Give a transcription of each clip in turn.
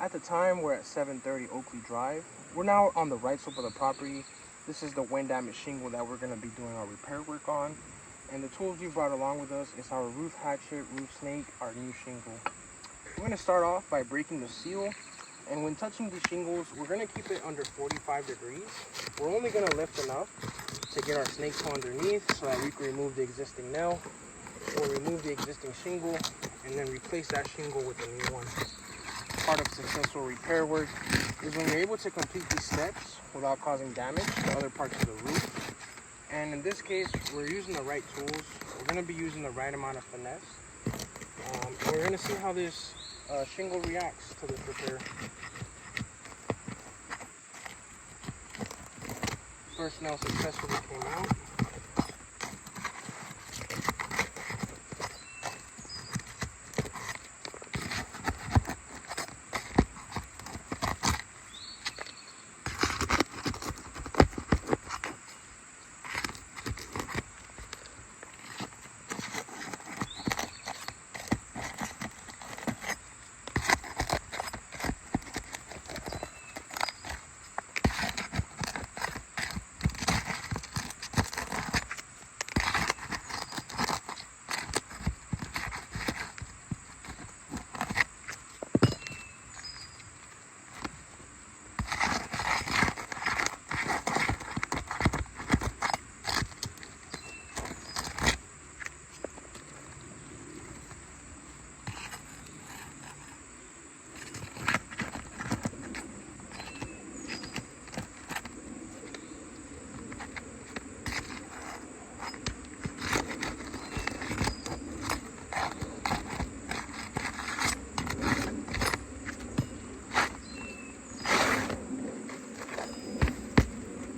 At the time, we're at 730 Oakley Drive. We're now on the right slope of the property. This is the wind damaged shingle that we're going to be doing our repair work on. And the tools we brought along with us is our roof hatchet, roof snake, our new shingle. We're going to start off by breaking the seal. And when touching these shingles, we're going to keep it under 45 degrees. We're only going to lift enough to get our snake toe underneath so that we can remove the existing nail, or remove the existing shingle and then replace that shingle with a new one. Part of successful repair work is when you're able to complete these steps without causing damage to other parts of the roof. And in this case, we're using the right tools. We're going to be using the right amount of finesse. And we're going to see how this shingle reacts to this repair. First nail successfully came out.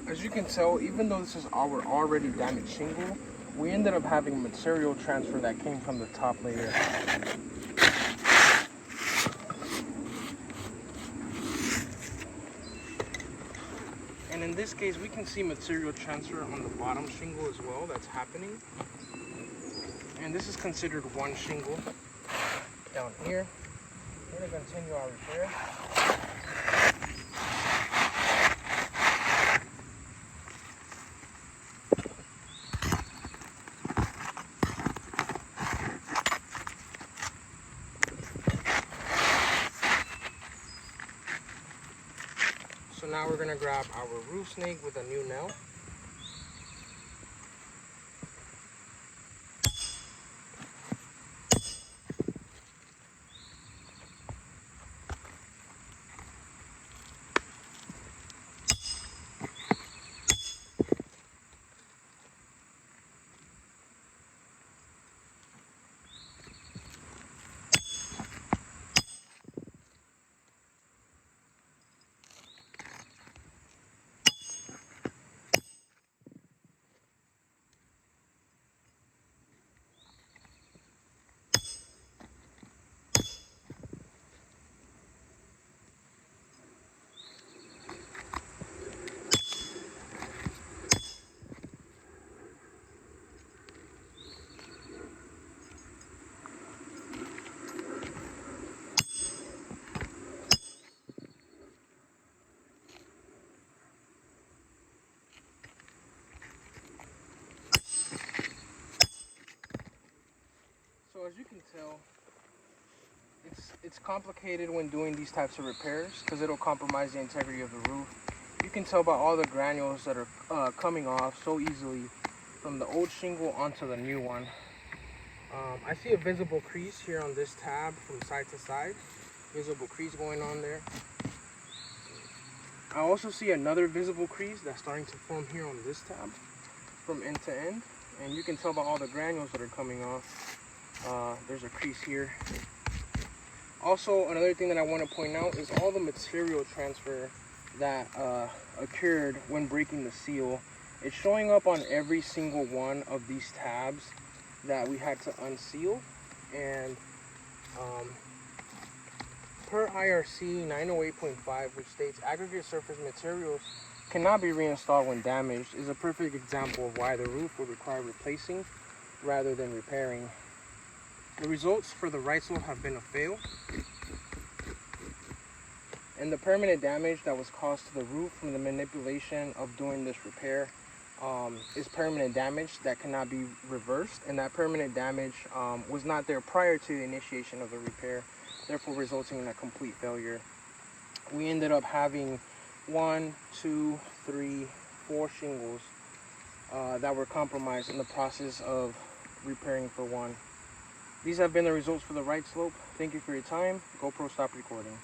As you can tell, even though this is our already damaged shingle, we ended up having material transfer that came from the top layer. And in this case, we can see material transfer on the bottom shingle as well that's happening. And this is considered one shingle down here. We're going to continue our repair. So now we're going to grab our roof snake with a new nail. So as you can tell, it's complicated when doing these types of repairs because it'll compromise the integrity of the roof. You can tell by all the granules that are coming off so easily from the old shingle onto the new one. I see a visible crease here on this tab from side to side. Visible crease going on there. I also see another visible crease that's starting to form here on this tab from end to end. And you can tell by all the granules that are coming off. There's a crease here. Also, another thing that I want to point out is all the material transfer that occurred when breaking the seal. It's showing up on every single one of these tabs that we had to unseal. And per IRC 908.5, which states aggregate surface materials cannot be reinstalled when damaged, is a perfect example of why the roof would require replacing rather than repairing. The results for the right slope have been a fail. And the permanent damage that was caused to the roof from the manipulation of doing this repair is permanent damage that cannot be reversed, and that permanent damage was not there prior to the initiation of the repair, therefore resulting in a complete failure. We ended up having 1, 2, 3, 4 shingles that were compromised in the process of repairing for one. These have been the results for the right slope. Thank you for your time. GoPro, stop recording.